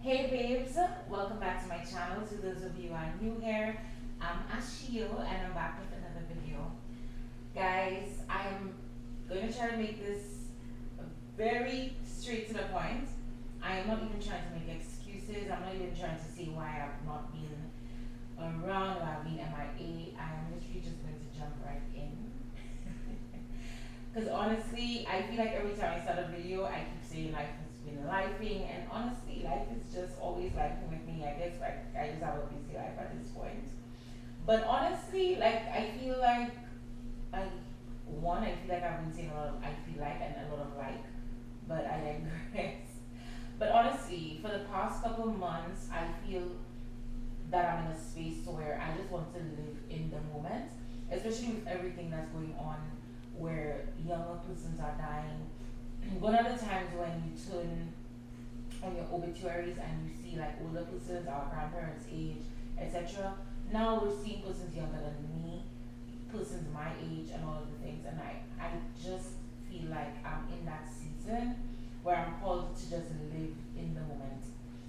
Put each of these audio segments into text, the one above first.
Hey babes, welcome back to my channel. To those of you who are new here, I'm Asheel and I'm back with another video. Guys, I'm going to try to make this very straight to the point. I am not even trying to make excuses. I'm not even trying to say why I've not been around or I've been MIA. I am literally just going to jump right in. Because honestly, I feel like every time I start a video, I keep saying life has been lifing, and honestly, life is just always lifing with me. I guess like I just have a busy life at this point. But honestly, like I feel like I feel like I've been saying a lot of I feel like and a lot of like, but I digress. But honestly, for the past couple of months, I feel that I'm in a space where I just want to live in the moment, especially with everything that's going on where younger persons are dying. One of the times when you turn on your obituaries and you see like older persons, our grandparents' age, etc. Now we're seeing persons younger than me, persons my age, and all of the things. And I just feel like I'm in that season where I'm called to just live in the moment.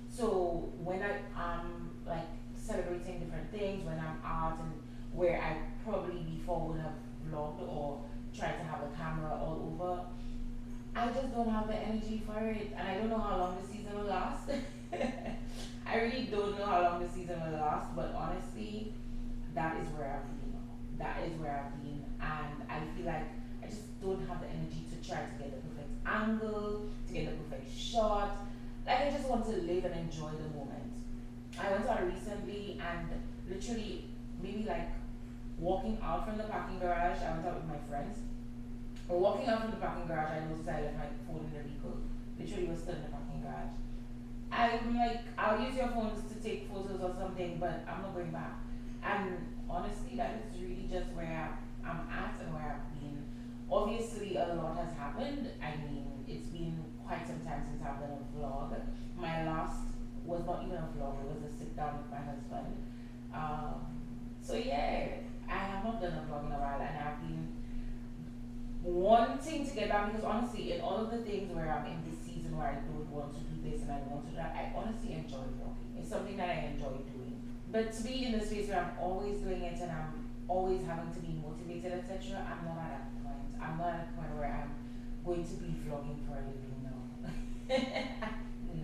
So when I'm like celebrating different things, when I'm out and where I probably before would have vlogged or tried to have a camera all over, I just don't have the energy for it, and I don't know how long the season will last. I really don't know how long the season will last, but honestly, that is where I've been. That is where I've been, and I feel like I just don't have the energy to try to get the perfect angle, to get the perfect shot. Like I just want to live and enjoy the moment. I went out recently and literally maybe like walking out from the parking garage. I went out with my friends. Or walking out from the parking garage, I noticed I left my phone in the vehicle. Literally was still in the parking garage. I'm like, I'll use your phones to take photos or something, but I'm not going back. And honestly, that is really just where I'm at and where I've been. Obviously, a lot has happened. I mean, it's been quite some time since I've done a vlog. My last was not even a vlog, it was a sit down with my husband. So yeah, I have not done a vlog in a while, and I've been wanting to get back because honestly, in all of the things where I'm in this season where I don't want to do this and I don't want to do that, I honestly enjoy vlogging. It's something that I enjoy doing. But to be in a space where I'm always doing it and I'm always having to be motivated, etc., I'm not at that point. I'm not at a point where I'm going to be vlogging for a living. No,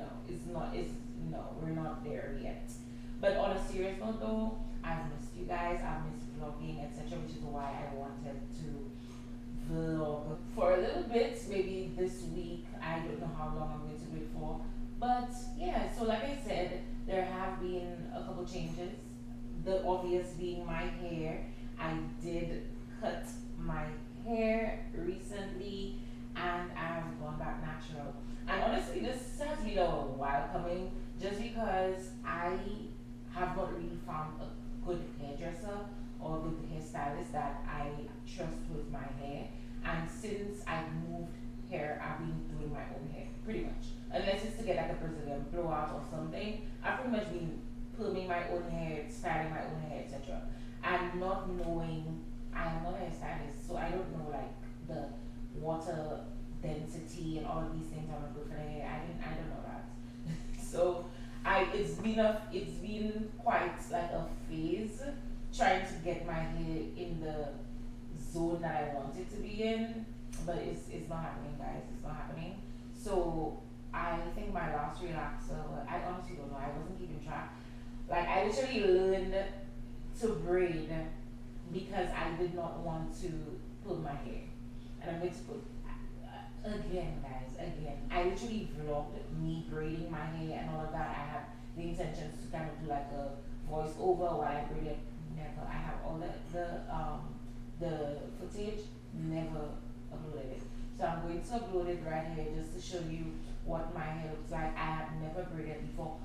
no, it's not. It's no, we're not there yet. But on a serious note, though, I've missed you guys. I've missed vlogging, etc., which is why I wanted to vlog for a little bit, maybe this week. I don't know how long I'm going to do it for. But yeah, so like I said, there have been a couple changes. The obvious being my hair. I did cut my hair recently and I've gone back natural. And honestly, this has been a while coming just because I have not really found a good hairdresser or good hairstylist that I trust with my hair. And since I've moved hair, I've been doing my own hair, pretty much. Unless it's to get like a Brazilian blowout or something, I've pretty much been perming my own hair, styling my own hair, etc. And not knowing, I am not a hairstylist, so I don't know like the water density and all of these things on a good for the hair. I don't know that. So it's been quite like a phase trying to get my hair in the zone that I want it to be in, but it's not happening, guys. It's not happening. So I think my last relaxer, I honestly don't know. I wasn't keeping track. Like I literally learned to braid because I did not want to pull my hair, and I'm going to put again, guys. Again, I literally vlogged me braiding my hair and all of that. I had the intentions to kind of do like a voiceover while I braided. Never. I have all the footage, never uploaded it. So I'm going to upload it right here just to show you what my hair looks like. I have never braided before.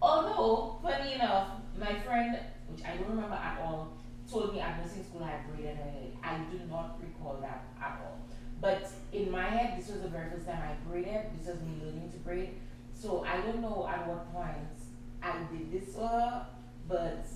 Although, funny enough, my friend, which I don't remember at all, told me at nursing school I braided her hair. I do not recall that at all. But in my head, this was the very first time I braided. This was me learning to braid. So I don't know at what point I did this for her, but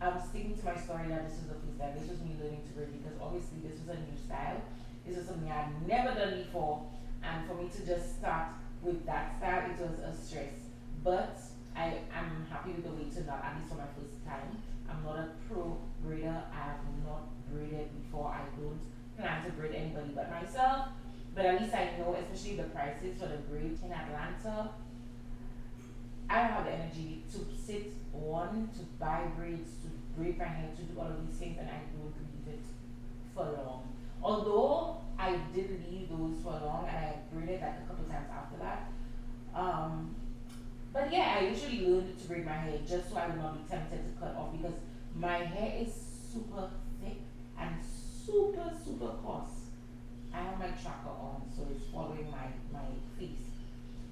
I'm sticking to my story that this was the first time. This was me learning to braid because obviously this was a new style. This was something I had never done before, and for me to just start with that style, it was a stress. But I'm happy with the way to not, at least for my first time. I'm not a pro braider. I have not braided before. I don't plan to braid anybody but myself. But at least I know, especially the prices for the braid in Atlanta, I don't have the energy to sit one, to buy braids, to braid my hair, to do all of these things, and I don't leave it for long. Although I did leave those for long, and I braided like a couple times after that. Um, but yeah, I usually learned to braid my hair just so I would not be tempted to cut off because my hair is super thick and super coarse. I have my tracker on, so it's following my face.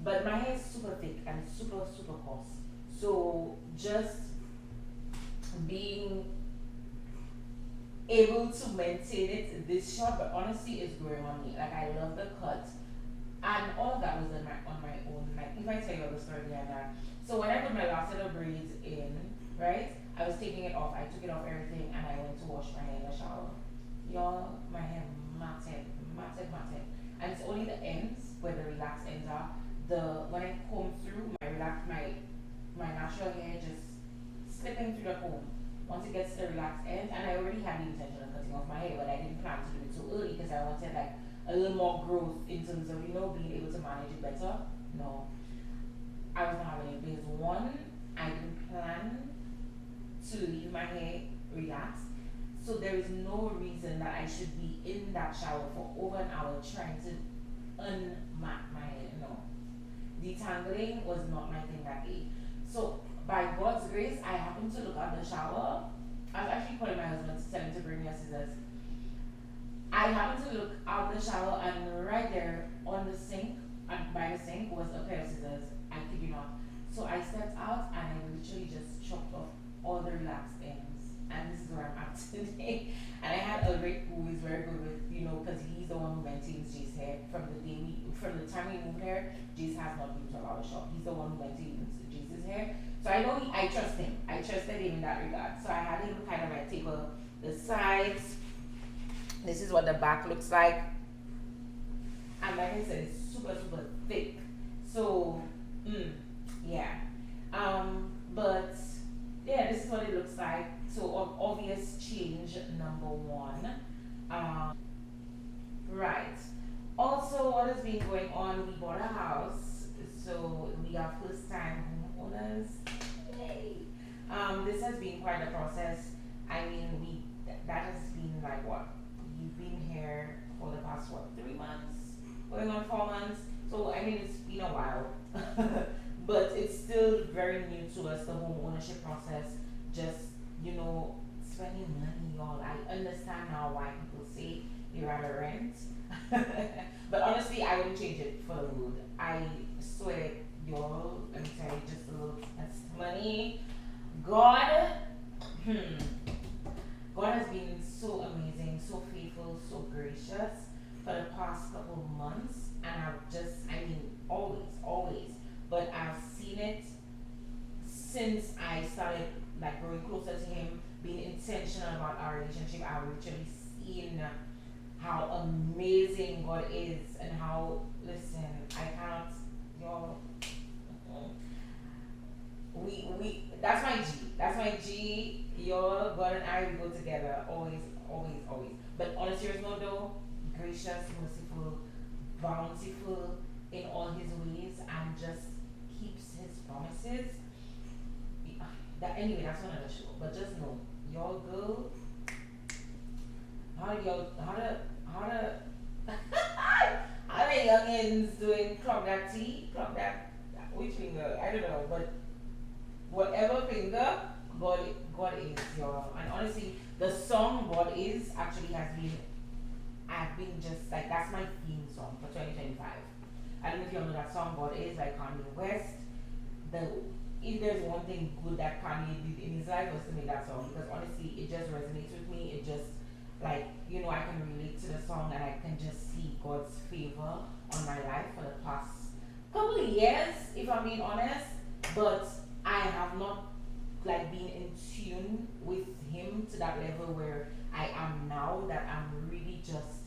But my hair is super thick and super coarse. So just being able to maintain it this short, but honestly, it's growing on me. Like I love the cut, and all of that was on my own. Like if I tell you the story behind that. So when I put my last set of braids in, right, I was taking it off. I took it off everything, and I went to wash my hair in the shower. Y'all, my hair matted, and it's only the ends where the relaxed ends are. The when I comb through my natural hair just slipping through the comb. Once it gets to the relaxed end, and I already had the intention of cutting off my hair, but I didn't plan to do it so early because I wanted like a little more growth in terms of being able to manage it better. No, I was not having it because one, I didn't plan to leave my hair relaxed, so there is no reason that I should be in that shower for over an hour trying to unmat my hair. No, detangling was not my thing that day. So by God's grace, I happened to look at the shower. I was actually calling my husband to tell him to bring me a scissors. I happened to look out the shower and right there on the sink, by the sink, was a pair of scissors. I kid you not. So I stepped out and I literally just chopped off all the relaxed ends. And this is where I'm at today. And I had a Rick who is very good with, because he's the one who maintains Jay's hair from the time we moved here. Jace has not been to a barber shop. He's the one who maintains Jace's hair. So I know I trust him. I trusted him in that regard. So I had him kind of like taper the sides. This is what the back looks like. And like I said, it's super thick. So, yeah. But yeah, this is what it looks like. So obvious change number one. Right. Also, what has been going on? We bought a house, so we are first time homeowners. Yay! This has been quite a process. I mean, that has been like what? We've been here for the past 3 months, going on 4 months. So I mean, it's been a while, but it's still very new to us. The home ownership process, just spending money, y'all. I understand now why people say you rather rent, but honestly, I wouldn't change it for the world. I swear, y'all. Let me tell you just a little testimony. God, God has been so amazing, so faithful, so gracious for the past couple months, and always, but I've seen it since I started like growing closer to Him, being intentional about our relationship. I've literally seen how amazing God is, and how I cannot, y'all. We that's my G, y'all. God and I, we go together always. But on a serious note though, gracious, merciful, bountiful in all His ways, and just keeps His promises. That's another show. But just know, y'all go. How the youngins doing clock that T, clock that which finger? I don't know, but whatever finger, God is, y'all. And honestly, the song God is actually I've been just like, that's my theme song for 2025. I don't know if y'all know that song God is by Kanye West. If there's one thing good that Kanye did in his life, was to make that song, because honestly it just resonates with me. It just I can relate to the song, and I can just see God's favor on my life for the past couple of years, if I'm being honest. But I have not been in tune with Him to that level where I am now, that I'm really just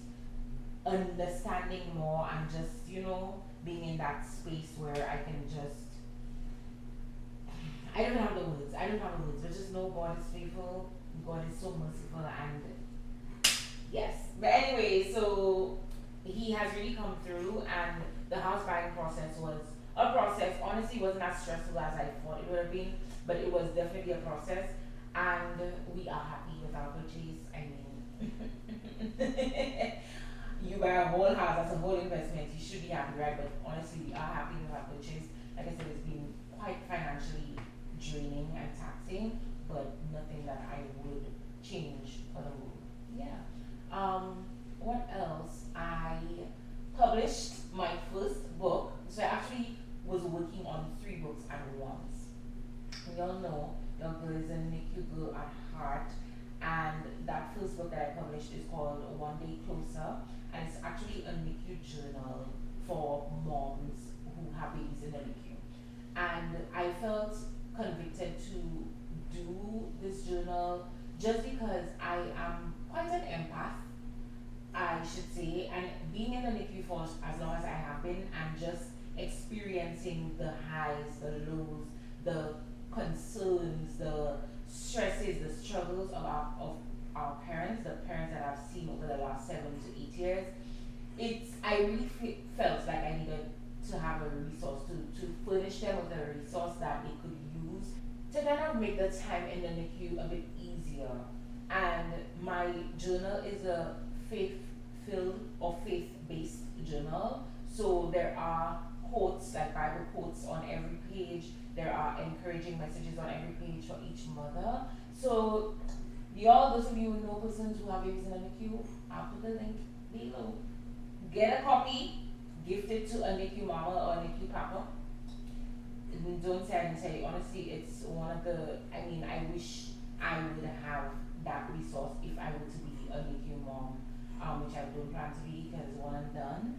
understanding more, and just being in that space where I can just know God is faithful, God is so merciful, and yes. But anyway, so he has really come through, and the house buying process was a process. Honestly, it wasn't as stressful as I thought it would have been, but it was definitely a process, and we are happy with our purchase. I mean, you buy a whole house, that's a whole investment. You should be happy, right? But honestly, we are happy with our purchase. Like I said, it's been quite financially draining and taxing, but nothing that I would change for the world. Yeah. What else? I published my first book. So I actually was working on 3 books at once. Y'all know your girl is a NICU girl at heart, and that first book that I published is called One Day Closer, and it's actually a NICU journal for moms who have babies in the NICU. And I felt convicted to do this journal just because I am quite an empath, I should say, and being in the NICU for as long as I have been, and just experiencing the highs, the lows, the concerns, the stresses, the struggles of our parents, the parents that I've seen over the last 7 to 8 years, I really felt like I needed to have a resource to furnish them with a resource that they could use to kind of make the time in the NICU a bit easier. And my journal is a faith-filled or faith-based journal. So there are quotes, like Bible quotes on every page. There are encouraging messages on every page for each mother. So y'all, those of you who know persons who have babies in the NICU, I'll put the link below. Get a copy, gift it to a NICU mama or a NICU papa. Don't say I didn't tell you. Honestly, it's one of the, I mean, I wish I would have that resource if I were to be a NICU mom, which I don't plan to be because one and done.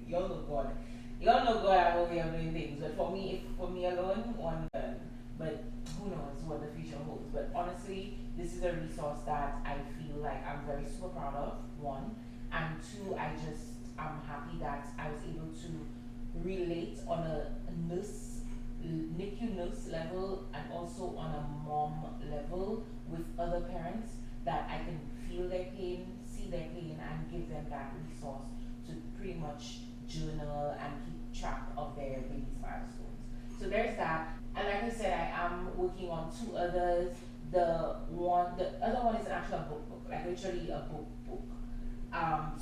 Y'all know God. Y'all know God have a way of doing things. But for me, for me alone, one and done. But who knows what the future holds. But honestly, this is a resource that I feel like I'm very super proud of, one. And two, I'm happy that I was able to relate on a NICU nurse level and also on a mom level with other parents, that I can feel their pain, see their pain, and give them that resource to pretty much journal and keep track of their baby's milestones. So there's that. And like I said, I am working on 2 others. The other one is an actual book, like literally a book.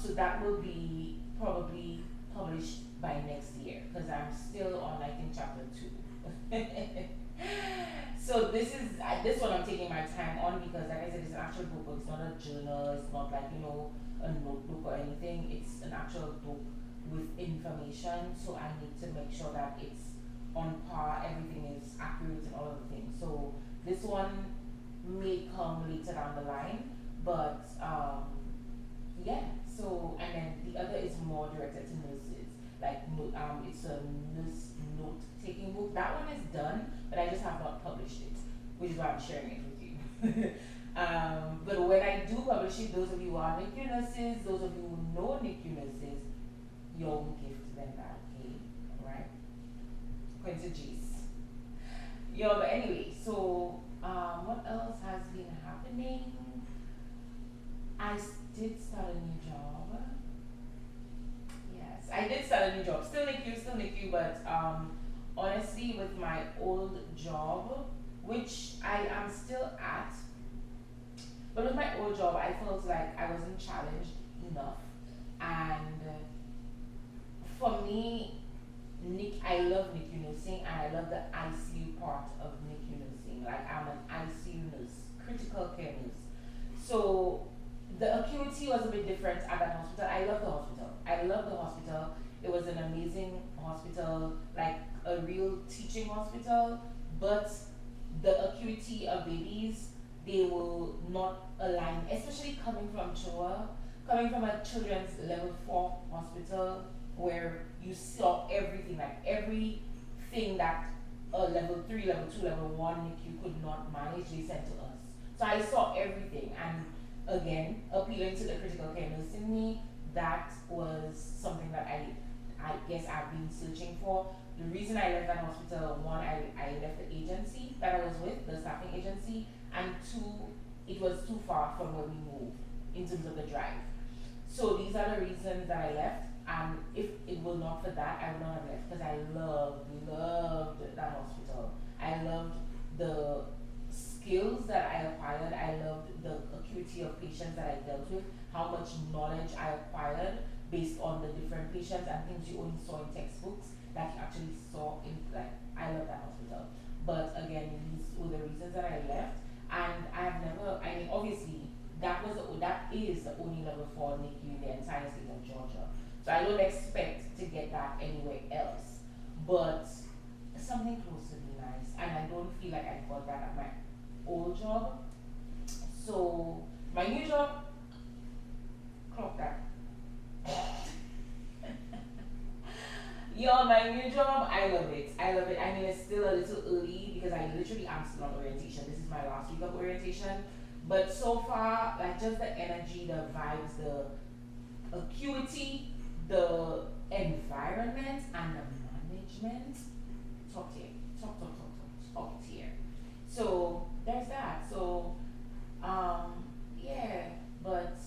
So that will be probably published by next year because I'm still on, I think, chapter 2. So this one I'm taking my time on because, like I said, it's an actual book. It's not a journal. It's not like, a notebook or anything. It's an actual book with information. So I need to make sure that it's on par, everything is accurate and all of the things. So this one may come later down the line, but yeah. So, and then the other is more directed to nurses. Like, it's a nurse note-taking book. That one is done, but I just have not published it, which is why I'm sharing it with you. But when I do publish it, those of you who are NICU nurses, those of you who know NICU nurses, you'll gift them that, okay? Alright? Quincy G's. Yo, but anyway, so what else has been happening? I did start a new job. Yes, I did start a new job. Still NICU, but honestly, with my old job, which I am still at, but with my old job, I felt like I wasn't challenged enough. And for me, I love NICU nursing, and I love the ICU part of NICU nursing. Like, I'm an ICU nurse, critical care nurse. So the acuity was a bit different at that hospital. I love the hospital. It was an amazing hospital, like a real teaching hospital, but the acuity of babies, they will not align, especially coming from CHOA, coming from a children's level 4 hospital where you saw everything, like everything that a level 3, level 2, level 1 NICU could not manage, they sent to us. So I saw everything, and again, appealing to the critical care nurse in me, that was something that I guess I've been searching for. the reason I left that hospital, one, I left the agency that I was with, the staffing agency, and two, it was too far from where we moved in terms of the drive. So these are the reasons that I left. And if it were not for that, I would not have left because I loved that hospital. I loved the skills that I acquired. I loved the acuity of patients that I dealt with, how much knowledge I acquired based on the different patients and things you only saw in textbooks that you actually saw in, like, I love that hospital. But again, these were the reasons that I left. And I have never, I mean, obviously, that is the only level 4 NICU in the entire state of Georgia. So I don't expect to get that anywhere else. But something close to be nice. And I don't feel like I got that at my old job. So my new job, clock that. Yo, my new job, I love it. I love it. I mean, it's still a little early because I literally am still on orientation. This is my last week of orientation. But so far, like, just the energy, the vibes, the acuity, the environment, and the management, top tier. Top tier. So there's that. So yeah, but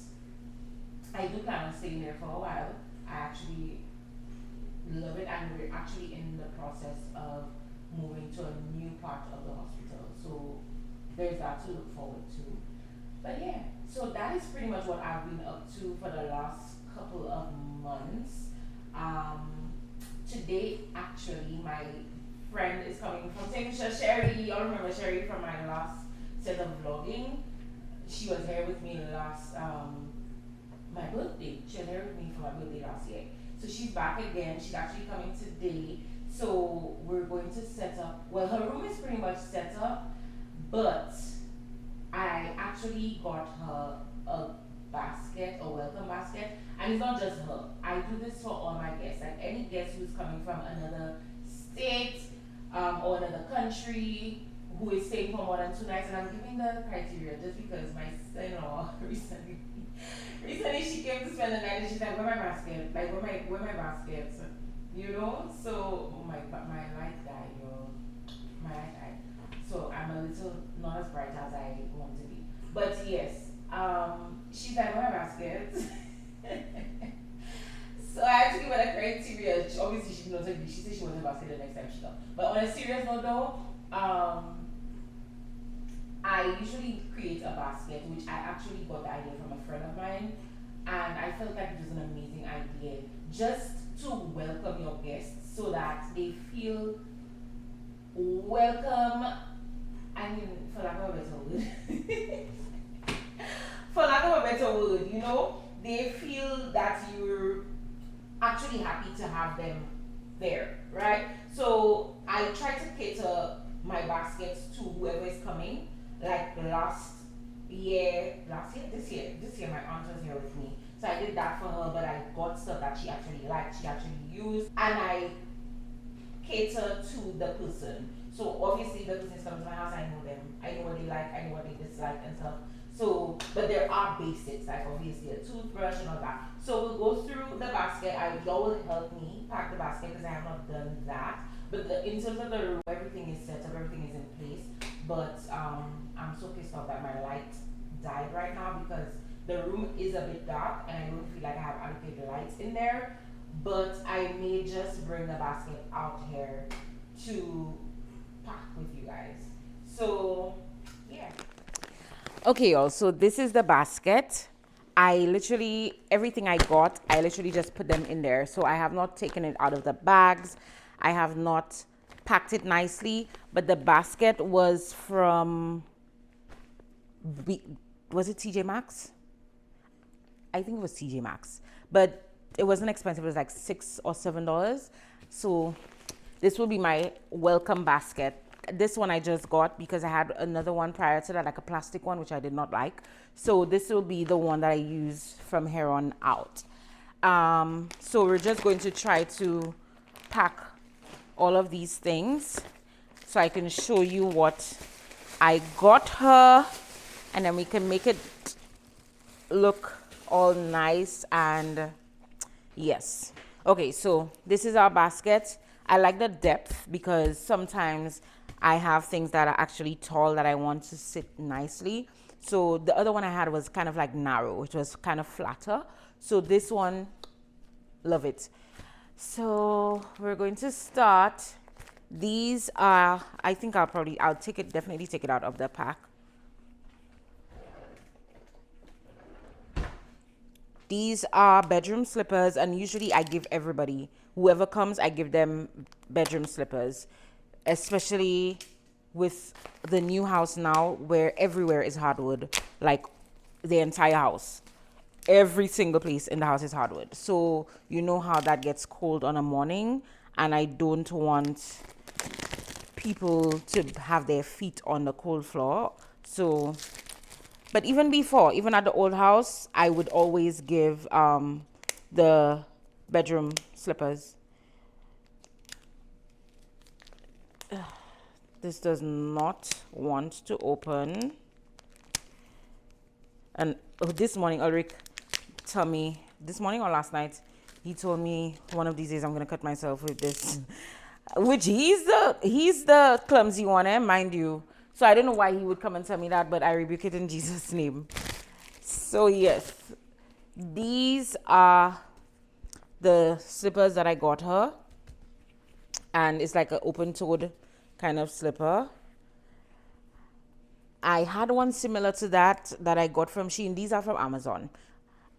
I do plan on staying there for a while. I actually love it, and we're actually in the process of moving to a new part of the hospital. So there's that to look forward to. But yeah, so that is pretty much what I've been up to for the last couple of months. Today, actually, my friend is coming from St. Sherry. Y'all remember Sherry from my last set of vlogging? She was here with me last, my birthday. She was here with me for my birthday last year. So she's back again. She's actually coming today. So we're going to set up, well, her room is pretty much set up, but I actually got her a basket, a welcome basket, and it's not just her. I do this for all my guests, like any guest who's coming from another state or another country who is staying for more than 2 nights, and I'm giving the criteria just because my son-in-law recently she came to spend the night and she's like, where my basket? Like, where my baskets? You know? So my light died, yo. My light died. So I'm a little not as bright as I want to be. But yes, she's like, where my baskets? So I had to give her the criteria. Obviously she did not agree. She said she wants a basket the next time she comes. But on a serious note though, I usually create a basket, which I actually got the idea from a friend of mine, and I felt like it was an amazing idea just to welcome your guests so that they feel welcome. I mean, for lack of a better word, for lack of a better word, you know, they feel that you're actually happy to have them there, right? So I try to cater my baskets to whoever is coming. Like this year my aunt was here with me. So I did that for her, but I got stuff that she actually liked, she actually used, and I cater to the person. So obviously the person is coming to my house, I know them. I know what they like, I know what they dislike and stuff. So, but there are basics, like obviously a toothbrush and all that. So we'll go through the basket. Y'all will help me pack the basket because I have not done that. But in terms of the room, everything is set up, everything is in place. But I'm so pissed off that my light died right now because the room is a bit dark and I don't feel like I have adequate lights in there. But I may just bring the basket out here to pack with you guys. So yeah. Okay, y'all, so this is the basket. Everything I got, I literally just put them in there. So I have not taken it out of the bags. I have not packed it nicely, but the basket was from, was it TJ Maxx? I think it was TJ Maxx, but it wasn't expensive. It was like $6 or $7. So this will be my welcome basket. This one I just got because I had another one prior to that, like a plastic one, which I did not like. So this will be the one that I use from here on out. So we're just going to try to pack all of these things so I can show you what I got her, and then we can make it look all nice. And yes, okay, so this is our basket. I like the depth because sometimes I have things that are actually tall that I want to sit nicely. So the other one I had was kind of like narrow, which was kind of flatter. So this one, love it. So we're going to start. These are, I think I'll take it, definitely take it out of the pack. These are bedroom slippers, and usually I give everybody, whoever comes, I give them bedroom slippers, especially with the new house now where everywhere is hardwood, like the entire house. Every single place in the house is hardwood. So you know how that gets cold on a morning, and I don't want people to have their feet on the cold floor. So but even before, even at the old house, I would always give the bedroom slippers. This does not want to open. And this morning, Ulrich told me, this morning or last night, he told me one of these days I'm going to cut myself with this. Which he's the clumsy one, mind you. So I don't know why he would come and tell me that, but I rebuke it in Jesus' name. So yes, these are the slippers that I got her. And it's like an open-toed kind of slipper. I had one similar to that I got from Shein. These are from Amazon.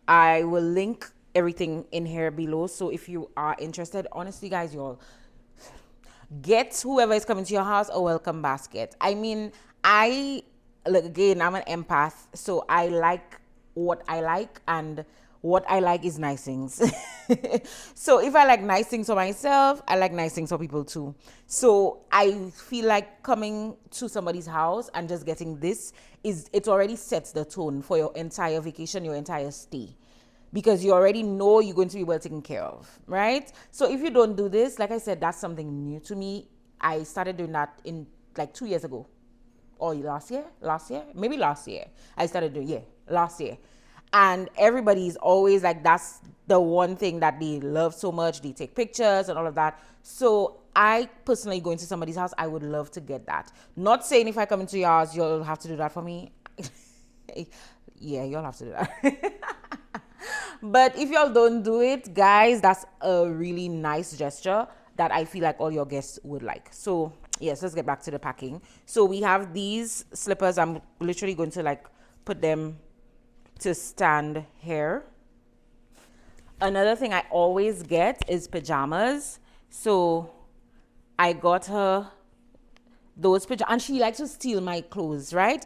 I will link everything in here below. So if you are interested, honestly, guys, y'all, get whoever is coming to your house a welcome basket. I mean, again, I'm an empath, so I like what I like, and what I like is nice things. So if I like nice things for myself, I like nice things for people too. So I feel like coming to somebody's house and just getting this, it already sets the tone for your entire vacation, your entire stay, because you already know you're going to be well taken care of, right? So if you don't do this, like I said, that's something new to me. I started doing that in like 2 years ago, or last year, maybe last year. I started doing, last year. And everybody's always like, that's the one thing that they love so much. They take pictures and all of that. So I personally, going to somebody's house, I would love to get that. Not saying if I come into your house, you'll have to do that for me. Yeah, you'll have to do that. But if y'all don't do it, guys, that's a really nice gesture that I feel like all your guests would like. So yes, let's get back to the packing. So we have these slippers. I'm literally going to like put them to stand here. Another thing I always get is pajamas. So I got her those pajamas, and she likes to steal my clothes, right?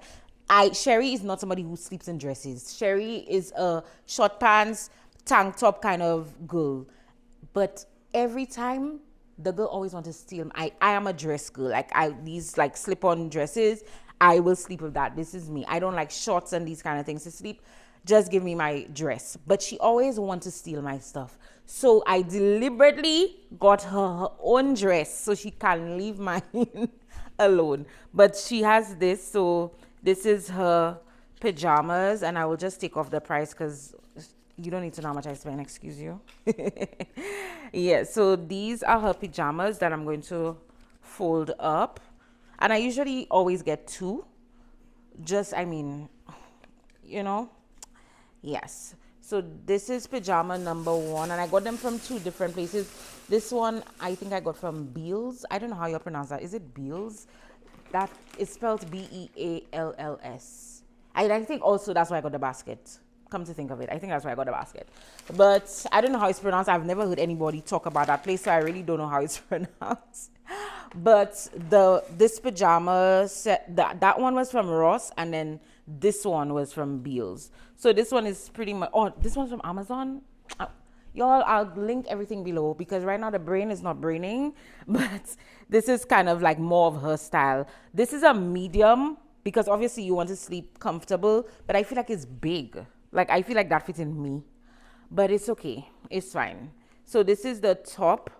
Sherry is not somebody who sleeps in dresses. Sherry is a short pants, tank top kind of girl. But every time, the girl always wants to steal. I am a dress girl. These like slip-on dresses, I will sleep with that. This is me. I don't like shorts and these kind of things to sleep. Just give me my dress. But she always wants to steal my stuff. So I deliberately got her own dress so she can leave mine alone. But she has this, so this is her pajamas, and I will just take off the price because you don't need to know how much I spend, excuse you. Yeah, so these are her pajamas that I'm going to fold up. And I usually always get two. Yes. So this is pajama number 1, and I got them from 2 different places. This one I think I got from Beals. I don't know how you pronounce that. Is it Beals? That is spelled Bealls. I think also that's why I got the basket. Come to think of it, I think that's why I got the basket. But I don't know how it's pronounced. I've never heard anybody talk about that place, so I really don't know how it's pronounced. But this pajama set, that one was from Ross, and then this one was from Beals. So this one is pretty much, this one's from Amazon. Y'all, I'll link everything below because right now the brain is not braining, but this is kind of like more of her style. This is a medium because obviously you want to sleep comfortable, but I feel like it's big. Like I feel like that fits in me, but it's okay. It's fine. So this is the top,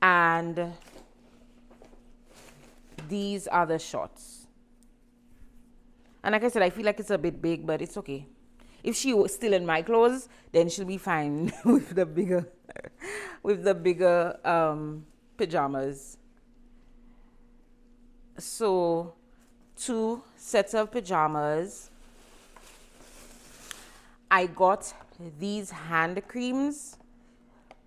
and these are the shorts. And like I said, I feel like it's a bit big, but it's okay. If she was still in my clothes, then she'll be fine with the bigger pajamas. So 2 sets of pajamas. I got these hand creams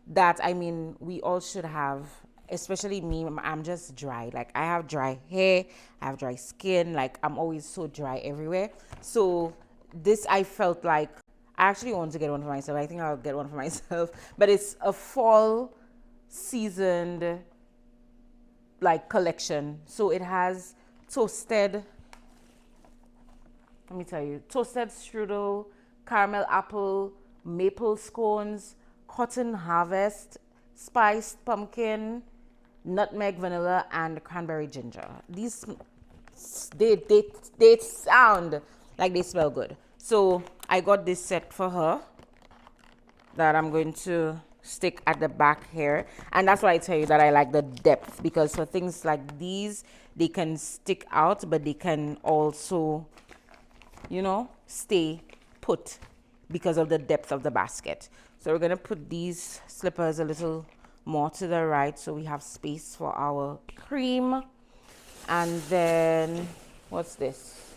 that, I mean, we all should have, especially me. I'm just dry. Like, I have dry hair, I have dry skin. Like, I'm always so dry everywhere. So this, I felt like I actually want to get one for myself. I think I'll get one for myself. But it's a fall seasoned like collection. So it has toasted, let me tell you, toasted strudel, caramel apple, maple scones, cotton harvest, spiced pumpkin, nutmeg vanilla, and cranberry ginger. These, they sound like they smell good. So I got this set for her that I'm going to stick at the back here. And that's why I tell you that I like the depth, because for things like these, they can stick out, but they can also, you know, stay put because of the depth of the basket. So we're gonna put these slippers a little more to the right so we have space for our cream. And then what's this?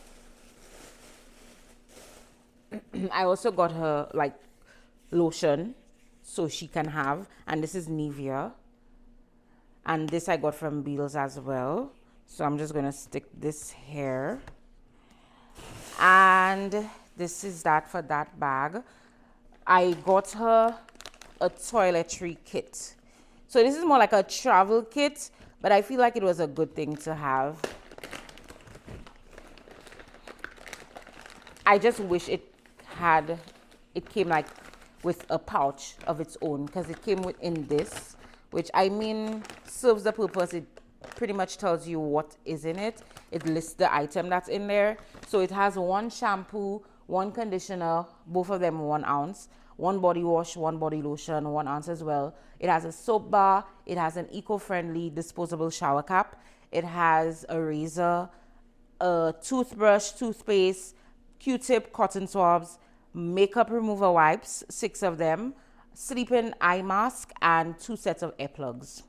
I also got her like lotion so she can have, and this is Nivea, and this I got from Beals as well. So I'm just gonna stick this here, and this is that for that bag. I got her a toiletry kit. So this is more like a travel kit, but I feel like it was a good thing to have. I just wish it came like with a pouch of its own, because it came within this, which, I mean, serves the purpose. It pretty much tells you what is in it. It lists the item that's in there. So it has 1 shampoo, 1 conditioner, both of them 1 ounce, 1 body wash, 1 body lotion, 1 ounce as well. It has a soap bar. It has an eco-friendly disposable shower cap. It has a razor, a toothbrush, toothpaste, Q-tip, cotton swabs, makeup remover wipes, 6 of them, sleeping eye mask, and 2 sets of earplugs.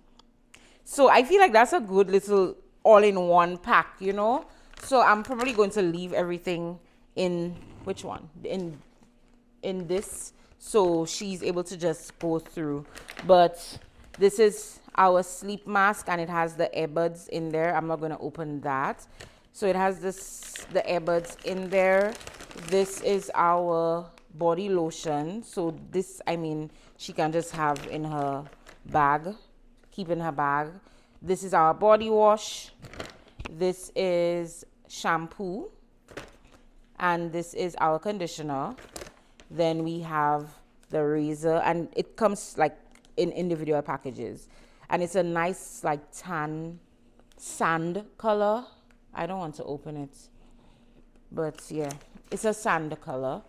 So I feel like that's a good little all-in-one pack, you know? So I'm probably going to leave everything in, which one? In this, so she's able to just go through. But this is our sleep mask, and it has the earbuds in there. I'm not going to open that. So it has the earbuds in there. This is our body lotion. So this, I mean, she can just have in her bag, keep in her bag. This is our body wash. This is shampoo. And this is our conditioner. Then we have the razor, and it comes like in individual packages. And it's a nice like tan sand color. I don't want to open it, but yeah, it's a sand color.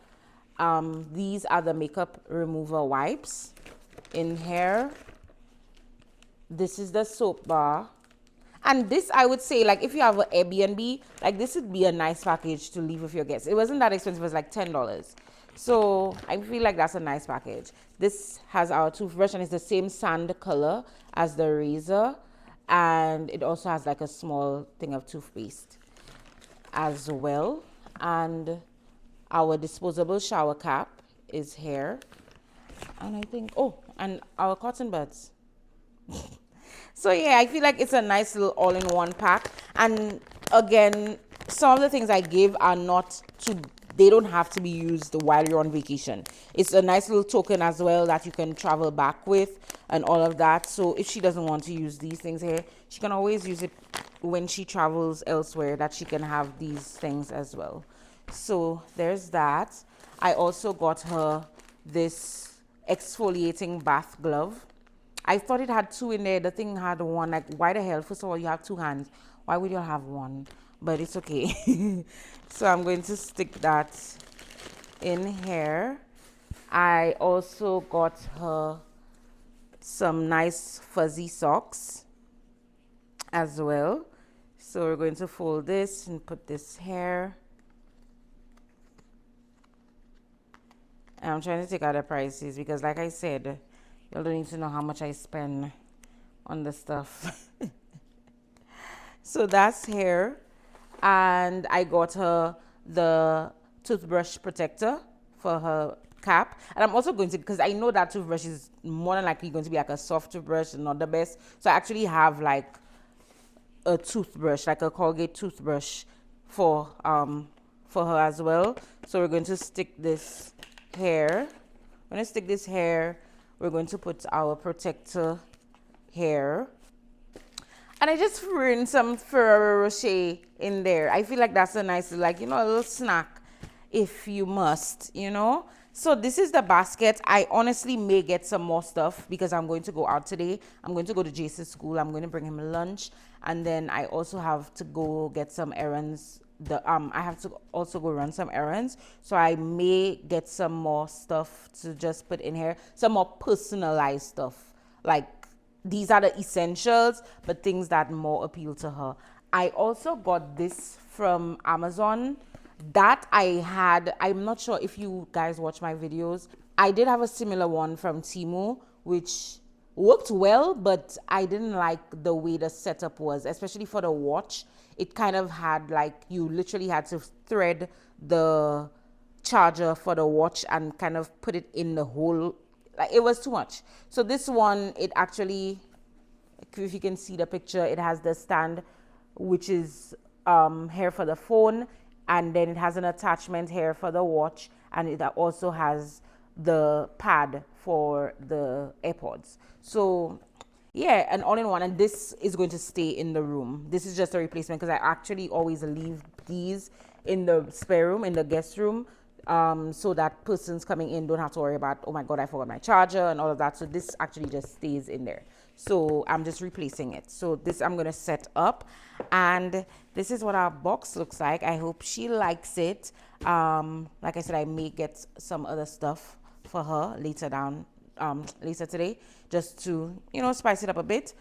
These are the makeup remover wipes in here. This is the soap bar. And this, I would say, like, if you have an Airbnb, like, this would be a nice package to leave with your guests. It wasn't that expensive. It was like $10. So I feel like that's a nice package. This has our toothbrush, and it's the same sand color as the razor. And it also has like a small thing of toothpaste as well. And our disposable shower cap is here. And I think, oh, and our cotton buds. So yeah, I feel like it's a nice little all-in-one pack. And again, some of the things I give are not to, they don't have to be used while you're on vacation. It's a nice little token as well that you can travel back with and all of that. So if she doesn't want to use these things here, she can always use it when she travels elsewhere, that she can have these things as well. So there's that. I also got her this exfoliating bath glove. I thought it had 2 in there. The thing had 1. Like, why the hell? First of all, you have 2 hands. Why would you have 1? But it's okay. So I'm going to stick that in here. I also got her some nice fuzzy socks as well. So we're going to fold this and put this here. And I'm trying to take out the prices because, like I said, you don't need to know how much I spend on the stuff. So that's hair. And I got her the toothbrush protector for her cap. And I'm also going to, because I know that toothbrush is more than likely going to be like a soft toothbrush and not the best. So I actually have like a toothbrush, like a Colgate toothbrush for her as well. So we're going to stick this hair. We're going to stick this hair. We're going to put our protector hair. And I just threw in some Ferrero Rocher in there. I feel like that's a nice, like, a little snack if you must, So this is the basket. I honestly may get some more stuff because I'm going to go out today. I'm going to go to Jason's school. I'm going to bring him lunch. And then I also have to go get some errands. I have to also go run some errands. So I may get some more stuff to just put in here. Some more personalized stuff. Like, these are the essentials, but things that more appeal to her. I also got this from Amazon that I'm not sure if you guys watch my videos. I did have a similar one from Temu, which worked well, but I didn't like the way the setup was, especially for the watch. It kind of had like, you literally had to thread the charger for the watch and kind of put it in the hole. Like, it was too much. So this one, it actually, if you can see the picture, it has the stand, which is here for the phone, and then it has an attachment here for the watch, and it also has the pad for the AirPods. So yeah, an all-in-one, and this is going to stay in the room. This is just a replacement because I actually always leave these in the spare room, in the guest room, so that persons coming in don't have to worry about, oh my god, I forgot my charger and all of that. So this actually just stays in there. So I'm just replacing it. So this I'm gonna set up, and this is what our box looks like. I hope she likes it. Like I said, I may get some other stuff for her later today, just to spice it up a bit.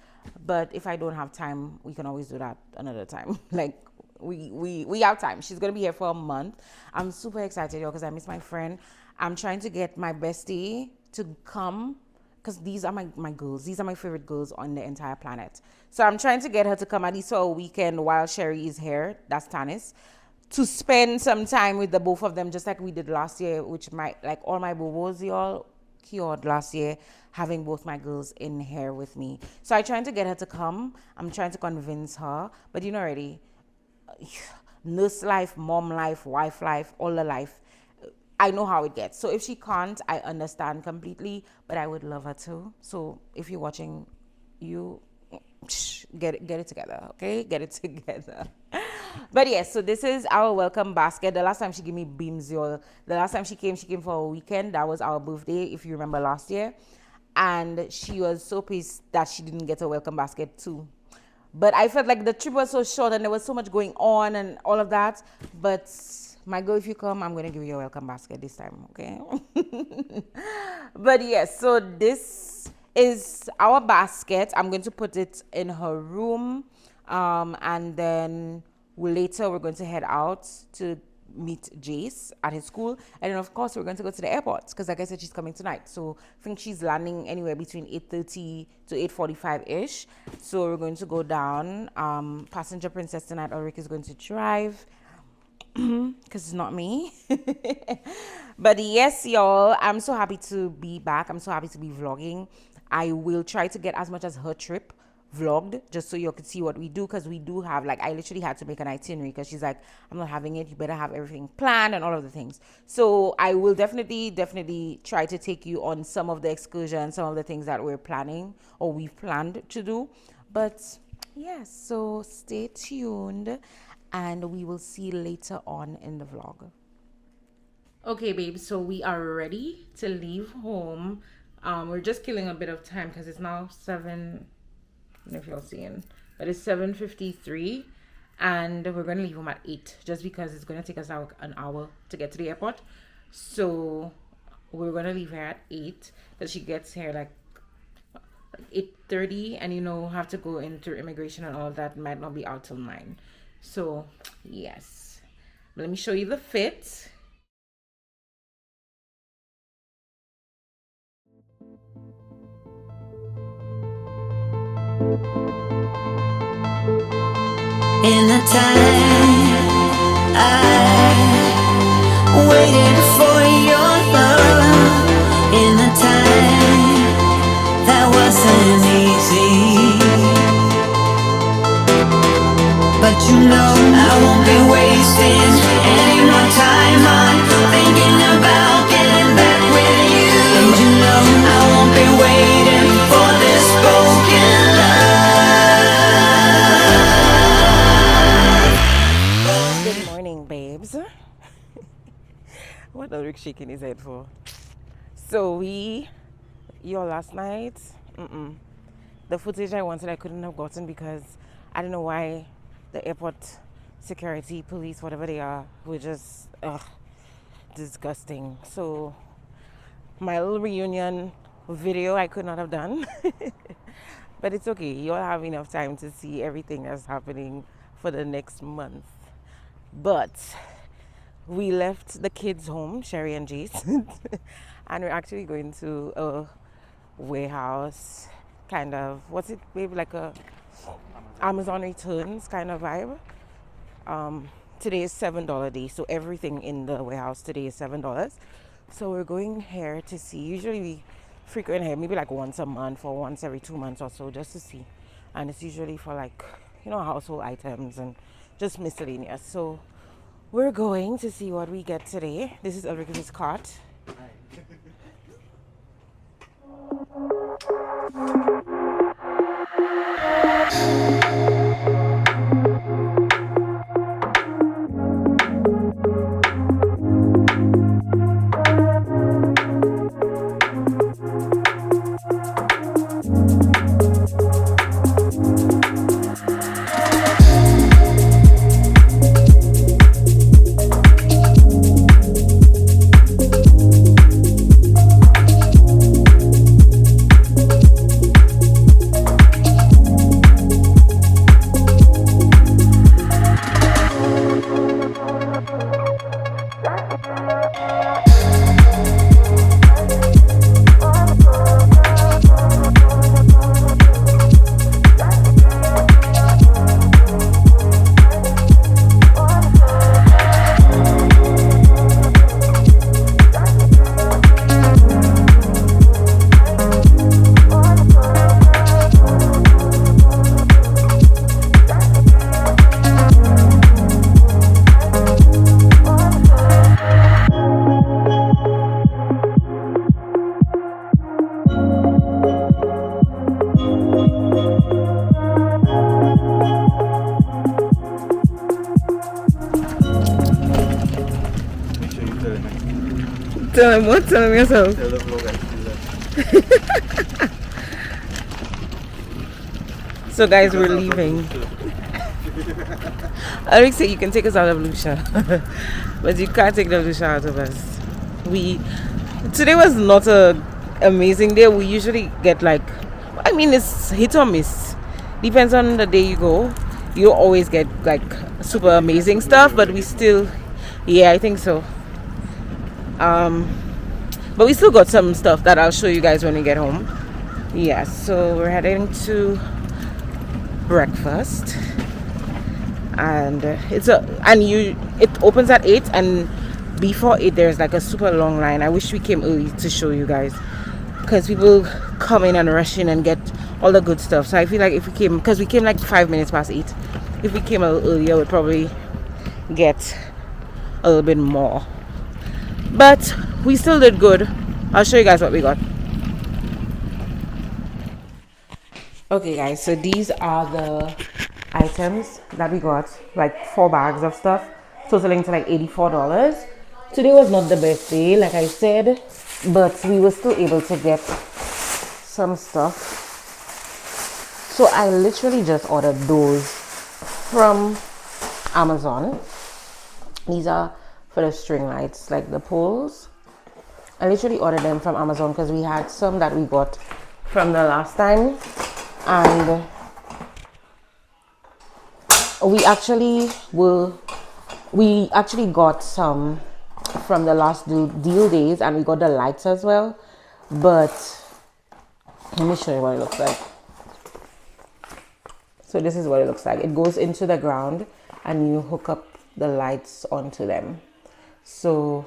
But if I don't have time, we can always do that another time. Like, we have time. She's gonna be here for a month. I'm super excited, y'all, because I miss my friend. I'm trying to get my bestie to come, because these are my girls. These are my favorite girls on the entire planet. So I'm trying to get her to come at least for a weekend while Sherry is here. That's Tanis, to spend some time with the both of them, just like we did last year, which like all my bobos, y'all, cured last year, having both my girls in here with me. So I'm trying to get her to come. I'm trying to convince her, but already, nurse life, mom life, wife life, all the life, I know how it gets. So if she can't, I understand completely, but I would love her to. So if you're watching, you get it together, okay? Get it together. But yes, so this is our welcome basket. The last time she gave me beams, y'all. The last time she came for a weekend. That was our birthday, if you remember last year. And she was so pissed that she didn't get a welcome basket too. But I felt like the trip was so short and there was so much going on and all of that. But my girl, if you come, I'm going to give you a welcome basket this time, okay? But yes, so this is our basket. I'm going to put it in her room. And then later we're going to head out to meet Jace at his school, and then of course we're going to go to the airport because, like I said, she's coming tonight. So I think she's landing anywhere between 8:30 to 8:45 ish. So we're going to go down. Passenger princess tonight. Ulrich is going to drive because it's not me. But yes, y'all, I'm so happy to be back. I'm so happy to be vlogging. I will try to get as much as her trip vlogged, just so you could see what we do, because we do have, like, I literally had to make an itinerary because she's like, I'm not having it, you better have everything planned and all of the things. So I will definitely try to take you on some of the excursions, some of the things that we're planning or we've planned to do. But yes, so stay tuned and we will see you later on in the vlog. Okay, babe, so we are ready to leave home. We're just killing a bit of time because it's now 7, I don't know if y'all seeing, but it's 7:53, and we're going to leave home at 8 just because it's going to take us like an hour to get to the airport. So we're going to leave her at 8 because she gets here like 8:30, and have to go into immigration and all of that, might not be out till 9. So yes, let me show you the fit. In the time I waited for your love, in the time that wasn't easy, but you know I won't be wasting any more time on thinking about getting back with you. And you know I won't be waiting for this broken love. Good morning, babes. What are Rick shaking his head for? So last night, the footage I wanted I couldn't have gotten because I don't know why the airport security, police, whatever they are, were just disgusting. So my little reunion video I could not have done. But it's okay. You'll have enough time to see everything that's happening for the next month. But we left the kids home, Sherry and Jason, and we're actually going to a warehouse, kind of, what's it, maybe like a Amazon returns kind of vibe. Today is $7 day, so everything in the warehouse today is $7. So we're going here to see. Usually we frequent here maybe like once a month or once every 2 months or so, just to see. And it's usually for like, household items and just miscellaneous. So we're going to see what we get today. This is Ulrica's cart. Tell him what? Tell him yourself. Tell the vlog So guys, we're leaving. Eric said you can take us out of Lucia, but you can't take the Lucia out of us. Today was not a amazing day. We usually get it's hit or miss. Depends on the day you go. You always get like super amazing stuff, but we still, I think so. But we still got some stuff that I'll show you guys when we get home. Yeah, so we're heading to breakfast, and it opens at 8, and before 8 there's like a super long line. I wish we came early to show you guys, because people come in and rush in and get all the good stuff. So I feel like if we came, because we came like 5 minutes past 8, if we came a little earlier we'd probably get a little bit more. But we still did good. I'll show you guys what we got. Okay guys, so these are the items that we got, like 4 bags of stuff, totaling to like $84. Today was not the best day, like I said, but we were still able to get some stuff. So I literally just ordered those from Amazon. These are for the string lights, like the poles. I literally ordered them from Amazon because we had some that we got from the last time, and we actually got some from the last deal days, and we got the lights as well. But let me show you what it looks like. So this is what it looks like. It goes into the ground and you hook up the lights onto them. So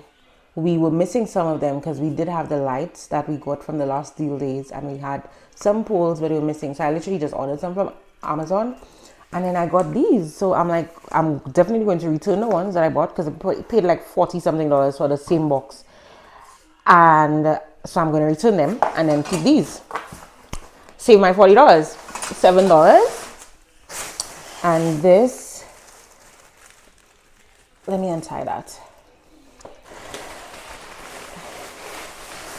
we were missing some of them because we did have the lights that we got from the last deal days, and we had some poles but they were missing. So I literally just ordered some from Amazon, and then I got these. So I'm like, I'm definitely going to return the ones that I bought because I paid like $40 something for the same box. And so I'm going to return them and then keep these. Save my $40, $7. And this, let me untie that.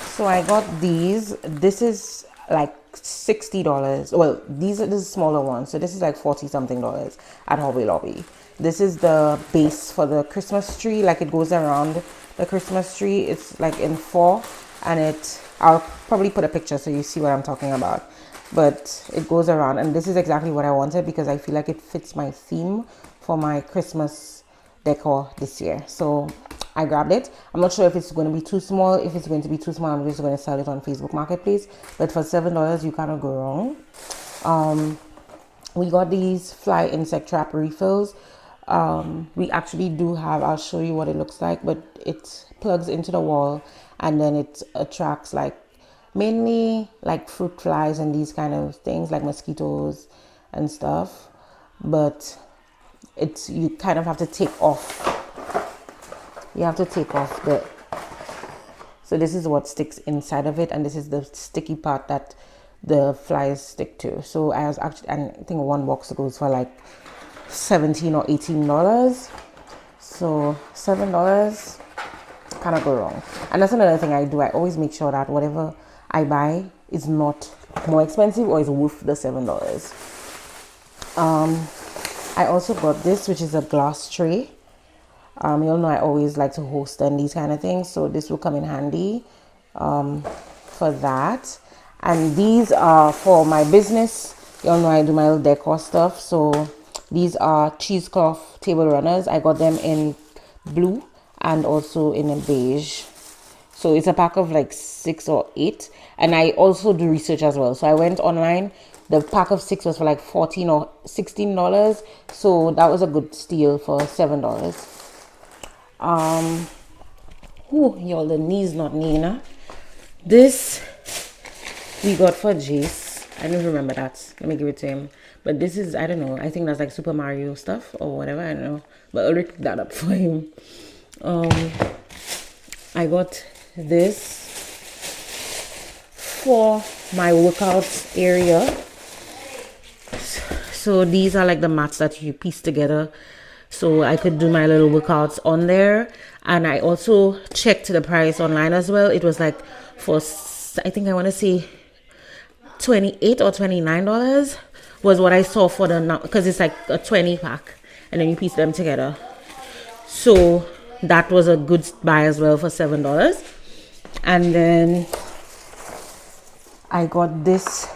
So I got these. This is like $60. Well, these are the smaller ones. So this is like $40 something at Hobby Lobby. This is the base for the Christmas tree. Like it goes around the Christmas tree. It's like in 4, and I'll probably put a picture so you see what I'm talking about. But it goes around, and this is exactly what I wanted because I feel like it fits my theme for my Christmas decor this year. So I grabbed it. I'm not sure if it's going to be too small. If it's going to be too small, I'm just going to sell it on Facebook Marketplace. But for $7, you cannot go wrong. We got these fly insect trap refills. We actually do have, I'll show you what it looks like, but it plugs into the wall and then it attracts like mainly like fruit flies and these kind of things like mosquitoes and stuff. But you kind of have to take off. You have to take off so this is what sticks inside of it, and this is the sticky part that the flies stick to. So I was actually, and I think one box goes for like $17 or $18. So $7, cannot go wrong. And that's another thing I do. I always make sure that whatever I buy is not more expensive or is worth the $7. I also got this, which is a glass tray. You all know I always like to host and these kind of things, so this will come in handy for that. And these are for my business. You all know I do my little decor stuff, so these are cheesecloth table runners. I got them in blue and also in a beige. So it's a pack of like 6 or 8, and I also do research as well. So I went online. The pack of 6 was for like $14 or $16, so that was a good steal for $7. Y'all, the knee's not Nina. This we got for Jace. I don't remember that. Let me give it to him. But this is, I don't know, I think that's like Super Mario stuff or whatever, I don't know. But I'll pick that up for him. I got this for my workouts area. So these are like the mats that you piece together, so I could do my little workouts on there. And I also checked the price online as well. It was like for, I think I want to say $28 or $29 was what I saw for the, because it's like a 20 pack and then you piece them together. So that was a good buy as well for $7. And then I got this.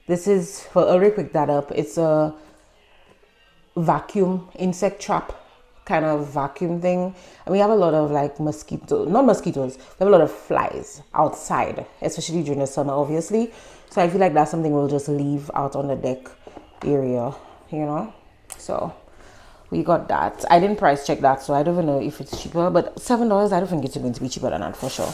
This is, well, I'll pick that up. It's a vacuum insect trap kind of vacuum thing. And we have a lot of like not mosquitoes, we have a lot of flies outside, especially during the summer, obviously. So I feel like that's something we'll just leave out on the deck area, you know. So we got that. I didn't price check that, so I don't even know if it's cheaper, but $7, I don't think it's going to be cheaper than that for sure.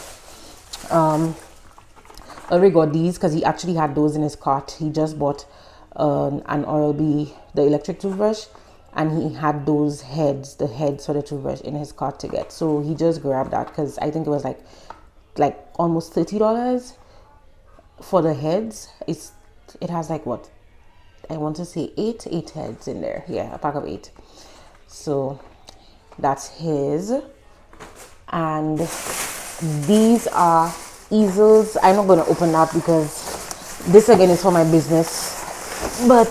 Already got these because he actually had those in his cart. He just bought an Oral-B, the electric toothbrush, and he had those heads, the heads for the toothbrush in his cart to get. So he just grabbed that because I think it was like almost $30 for the heads. It has like what, I want to say eight heads in there. Yeah, a pack of 8. So that's his. And these are easels. I'm not going to open that because this again is for my business, but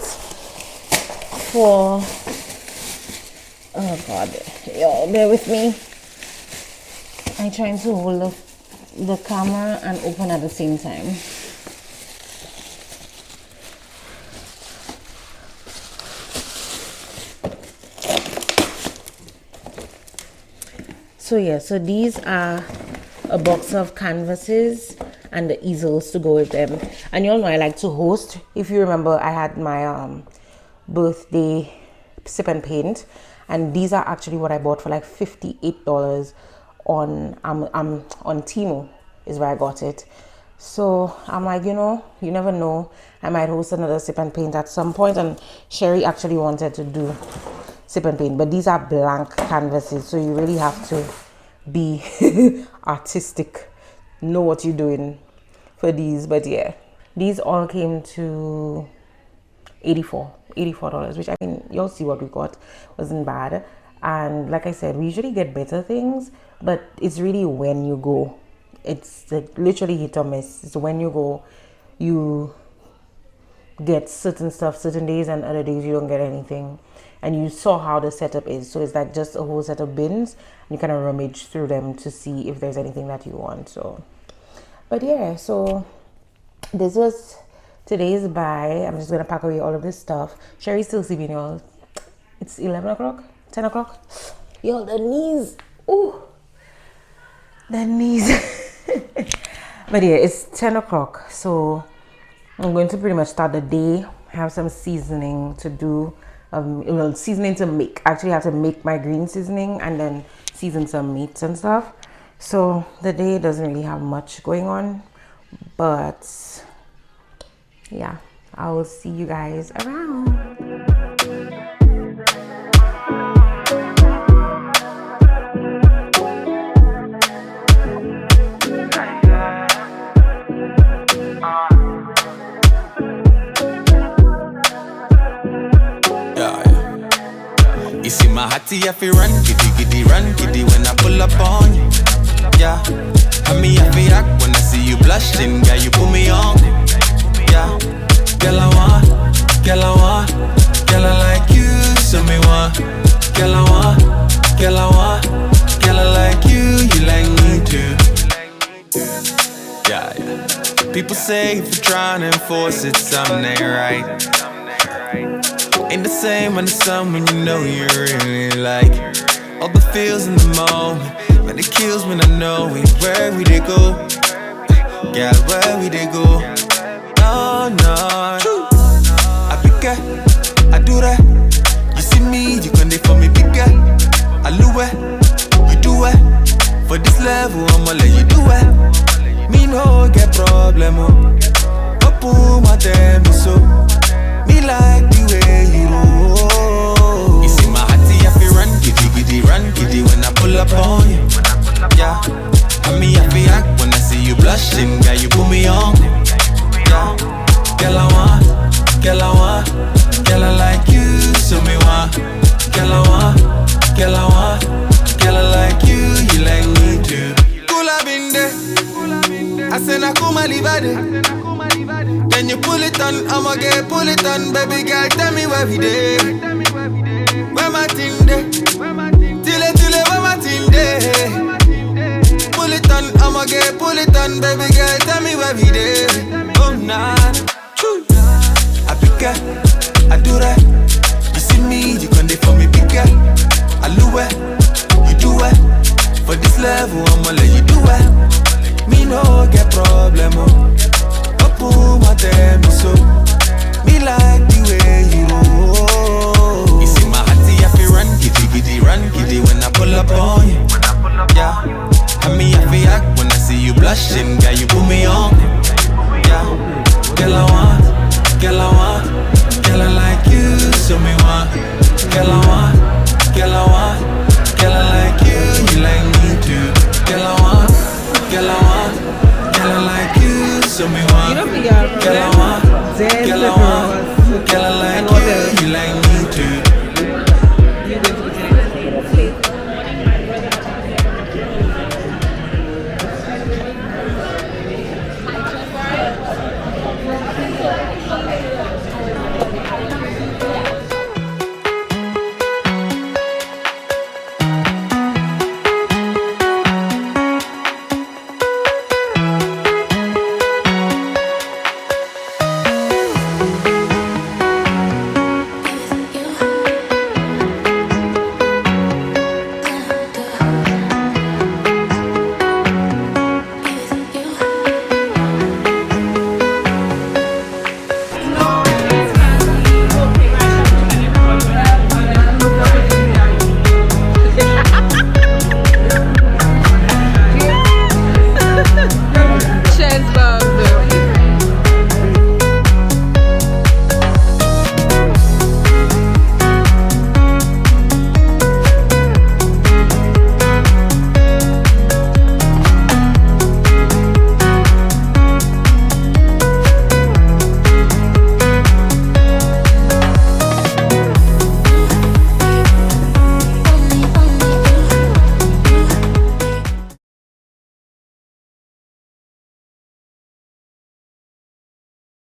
for, oh god, y'all bear with me. I'm trying to hold the camera and open at the same time. So yeah, so these are a box of canvases and the easels to go with them. And you all know I like to host. If you remember, I had my birthday sip and paint, and these are actually what I bought for like $58 on on Temu is where I got it. So I'm like, you never know, I might host another sip and paint at some point. And Sherry actually wanted to do sip and paint, but these are blank canvases, so you really have to be artistic, know what you're doing for these. But yeah, these all came to $84, which, I mean, you'll see what we got wasn't bad. And like I said, we usually get better things, but it's really when you go, it's like literally hit or miss. It's when you go, you get certain stuff certain days, and other days you don't get anything. And you saw how the setup is, so it's like just a whole set of bins, and you kind of rummage through them to see if there's anything that you want. So, but yeah, so this was today's buy. I'm just gonna pack away all of this stuff. Sherry's still sleeping, y'all. It's 11 o'clock, 10 o'clock. Y'all, the knees, the knees. But yeah, it's 10 o'clock, so I'm going to pretty much start the day. I have some seasoning to do, seasoning to make. I actually have to make my green seasoning and then season some meats and stuff. So the day doesn't really have much going on, but yeah, I will see you guys around. You see my hattie, I feel run giddy when I pull up on you. Yeah, I mean I feel act when I see you blushing, girl, you put me on. Yeah, girl I want, girl I like you, so me want. Girl I want, girl I like you, you like me too. Yeah. People say if you're trying to enforce it, something ain't right. Ain't the same when the sun when you know you really like all the feels in the moment, but it kills when I know it. Where we they go? Yeah, where we they go? No, I pick it, I do that. You see me, you can for me bigger. I lure it, you do it. For this level, I'ma let you do it. Me no get problem, open my damn so. Me like the way you roll. You see my hattie, I feel run giddy when I pull up on you. Yeah, I mean I feel act when I see you blushing, girl, you put me on. Yeah, girl I want, girl I like you, so me want. Girl I want, girl I like you, you like me too. Cool I been there, I said I come live there. Then you pull it on, I'ma get pull it on. Baby girl, tell me where we dey. Where my thing dey? Tile, where my thing dey? Pull it on, I'ma get pull it on. Baby girl, tell me where we dey. Oh nah, I pick it, I do that. You see me, you can for me bigger. I lure it, you do it. For this level, I'ma let you do it. Me no get problem, open my damn so. Me like the way you roll. You see my hattie, I feel run giddy when I pull up on you. Yeah, I mean I feel act when I see you blushing, girl, you put me on. Yeah, girl I want, girl I like you, so me want. Girl I want, girl I like you, you like me too. Girl I want, girl I like you, so me want. You know, girl I want, girl I want.